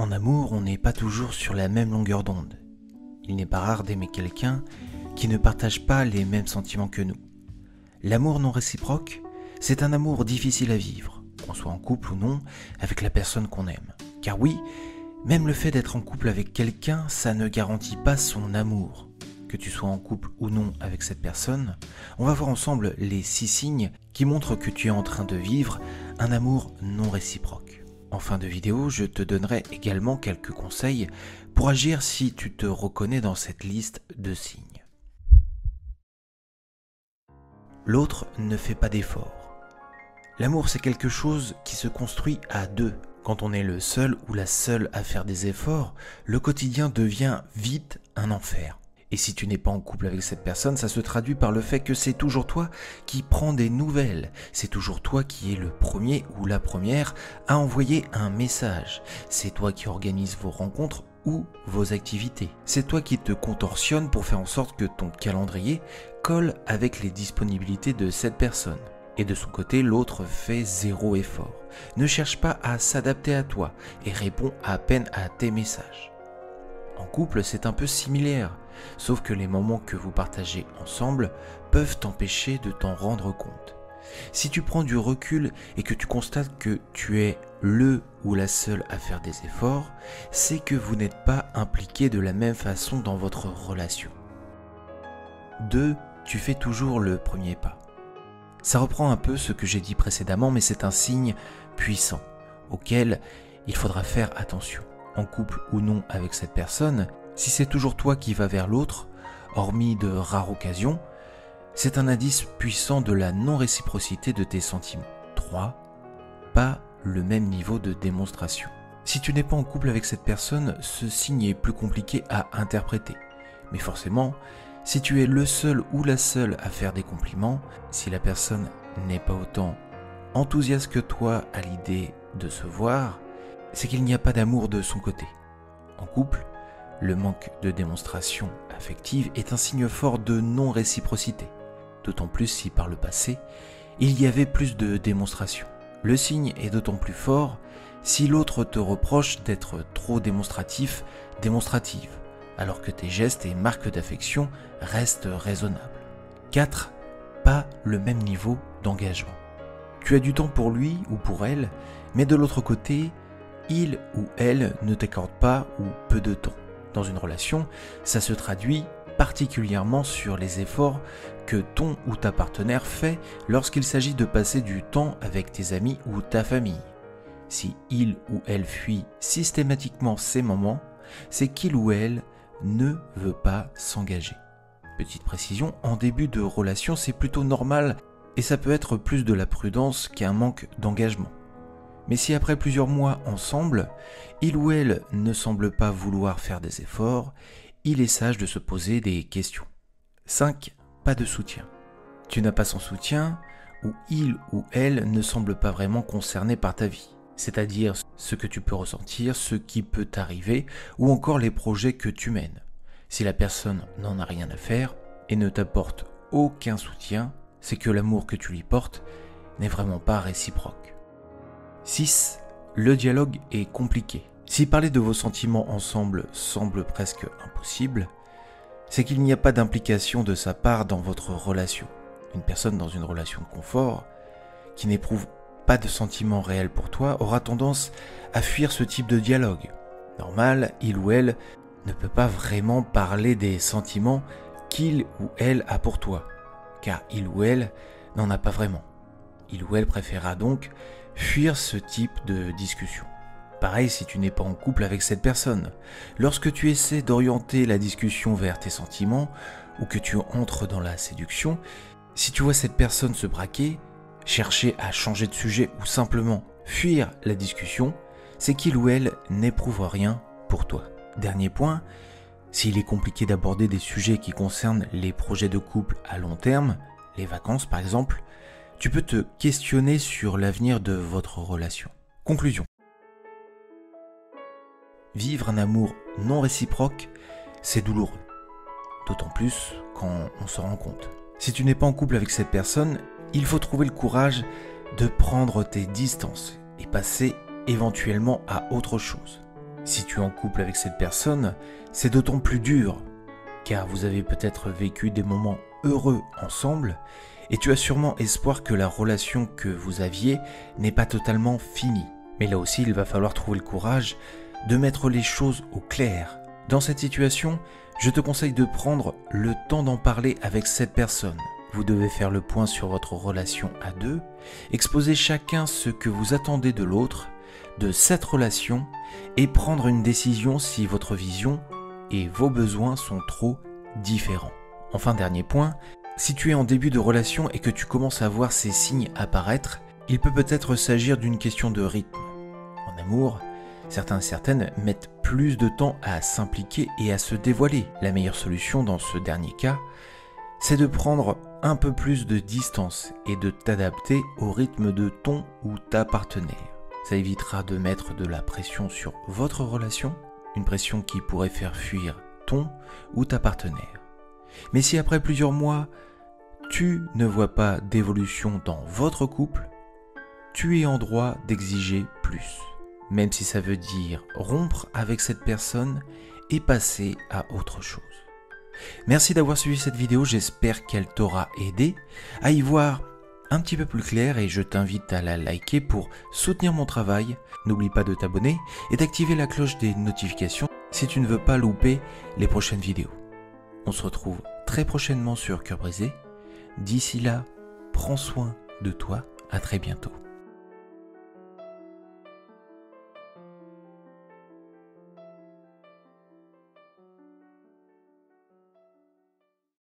En amour, on n'est pas toujours sur la même longueur d'onde. Il n'est pas rare d'aimer quelqu'un qui ne partage pas les mêmes sentiments que nous. L'amour non réciproque, c'est un amour difficile à vivre, qu'on soit en couple ou non, avec la personne qu'on aime. Car oui, même le fait d'être en couple avec quelqu'un, ça ne garantit pas son amour. Que tu sois en couple ou non avec cette personne, on va voir ensemble les 6 signes qui montrent que tu es en train de vivre un amour non réciproque. En fin de vidéo, je te donnerai également quelques conseils pour agir si tu te reconnais dans cette liste de signes. L'autre ne fait pas d'effort. L'amour, c'est quelque chose qui se construit à deux. Quand on est le seul ou la seule à faire des efforts, le quotidien devient vite un enfer. Et si tu n'es pas en couple avec cette personne, ça se traduit par le fait que c'est toujours toi qui prends des nouvelles. C'est toujours toi qui es le premier ou la première à envoyer un message. C'est toi qui organise vos rencontres ou vos activités. C'est toi qui te contorsionne pour faire en sorte que ton calendrier colle avec les disponibilités de cette personne. Et de son côté, l'autre fait zéro effort. Ne cherche pas à s'adapter à toi et répond à peine à tes messages. En couple, c'est un peu similaire, sauf que les moments que vous partagez ensemble peuvent t'empêcher de t'en rendre compte. Si tu prends du recul et que tu constates que tu es le ou la seule à faire des efforts, c'est que vous n'êtes pas impliqué de la même façon dans votre relation. 2. Tu fais toujours le premier pas. Ça reprend un peu ce que j'ai dit précédemment, mais c'est un signe puissant auquel il faudra faire attention. En couple ou non avec cette personne, si c'est toujours toi qui vas vers l'autre, hormis de rares occasions, c'est un indice puissant de la non-réciprocité de tes sentiments. 3. Pas le même niveau de démonstration. Si tu n'es pas en couple avec cette personne, ce signe est plus compliqué à interpréter. Mais forcément, si tu es le seul ou la seule à faire des compliments, si la personne n'est pas autant enthousiaste que toi à l'idée de se voir, c'est qu'il n'y a pas d'amour de son côté. En couple, le manque de démonstration affective est un signe fort de non-réciprocité, d'autant plus si par le passé, il y avait plus de démonstration. Le signe est d'autant plus fort si l'autre te reproche d'être trop démonstrative, alors que tes gestes et marques d'affection restent raisonnables. 4. Pas le même niveau d'engagement. Tu as du temps pour lui ou pour elle, mais de l'autre côté, il ou elle ne t'accorde pas ou peu de temps. Dans une relation, ça se traduit particulièrement sur les efforts que ton ou ta partenaire fait lorsqu'il s'agit de passer du temps avec tes amis ou ta famille. Si il ou elle fuit systématiquement ces moments, c'est qu'il ou elle ne veut pas s'engager. Petite précision, en début de relation, c'est plutôt normal et ça peut être plus de la prudence qu'un manque d'engagement. Mais si après plusieurs mois ensemble, il ou elle ne semble pas vouloir faire des efforts, il est sage de se poser des questions. 5. Pas de soutien. Tu n'as pas son soutien ou il ou elle ne semble pas vraiment concerné par ta vie, c'est-à-dire ce que tu peux ressentir, ce qui peut t'arriver ou encore les projets que tu mènes. Si la personne n'en a rien à faire et ne t'apporte aucun soutien, c'est que l'amour que tu lui portes n'est vraiment pas réciproque. 6. Le dialogue est compliqué. Si parler de vos sentiments ensemble semble presque impossible, c'est qu'il n'y a pas d'implication de sa part dans votre relation. Une personne dans une relation de confort, qui n'éprouve pas de sentiments réels pour toi, aura tendance à fuir ce type de dialogue. Normal, il ou elle ne peut pas vraiment parler des sentiments qu'il ou elle a pour toi, car il ou elle n'en a pas vraiment. Il ou elle préférera donc fuir ce type de discussion. Pareil si tu n'es pas en couple avec cette personne. Lorsque tu essaies d'orienter la discussion vers tes sentiments ou que tu entres dans la séduction, si tu vois cette personne se braquer, chercher à changer de sujet ou simplement fuir la discussion, c'est qu'il ou elle n'éprouve rien pour toi. Dernier point, s'il est compliqué d'aborder des sujets qui concernent les projets de couple à long terme, les vacances par exemple, tu peux te questionner sur l'avenir de votre relation. Conclusion. Vivre un amour non réciproque, c'est douloureux. D'autant plus quand on s'en rend compte. Si tu n'es pas en couple avec cette personne, il faut trouver le courage de prendre tes distances et passer éventuellement à autre chose. Si tu es en couple avec cette personne, c'est d'autant plus dur, car vous avez peut-être vécu des moments heureux ensemble, et tu as sûrement espoir que la relation que vous aviez n'est pas totalement finie. Mais là aussi, il va falloir trouver le courage de mettre les choses au clair. Dans cette situation, je te conseille de prendre le temps d'en parler avec cette personne. Vous devez faire le point sur votre relation à deux, exposer chacun ce que vous attendez de l'autre, de cette relation, et prendre une décision si votre vision et vos besoins sont trop différents. Enfin, dernier point, si tu es en début de relation et que tu commences à voir ces signes apparaître, il peut-être s'agir d'une question de rythme. En amour, certains et certaines mettent plus de temps à s'impliquer et à se dévoiler. La meilleure solution dans ce dernier cas, c'est de prendre un peu plus de distance et de t'adapter au rythme de ton ou ta partenaire. Ça évitera de mettre de la pression sur votre relation, une pression qui pourrait faire fuir ton ou ta partenaire. Mais si après plusieurs mois, tu ne vois pas d'évolution dans votre couple, tu es en droit d'exiger plus, même si ça veut dire rompre avec cette personne et passer à autre chose. Merci d'avoir suivi cette vidéo, j'espère qu'elle t'aura aidé à y voir un petit peu plus clair et je t'invite à la liker pour soutenir mon travail. N'oublie pas de t'abonner et d'activer la cloche des notifications si tu ne veux pas louper les prochaines vidéos. On se retrouve très prochainement sur Cœur Brisé. D'ici là, prends soin de toi, à très bientôt.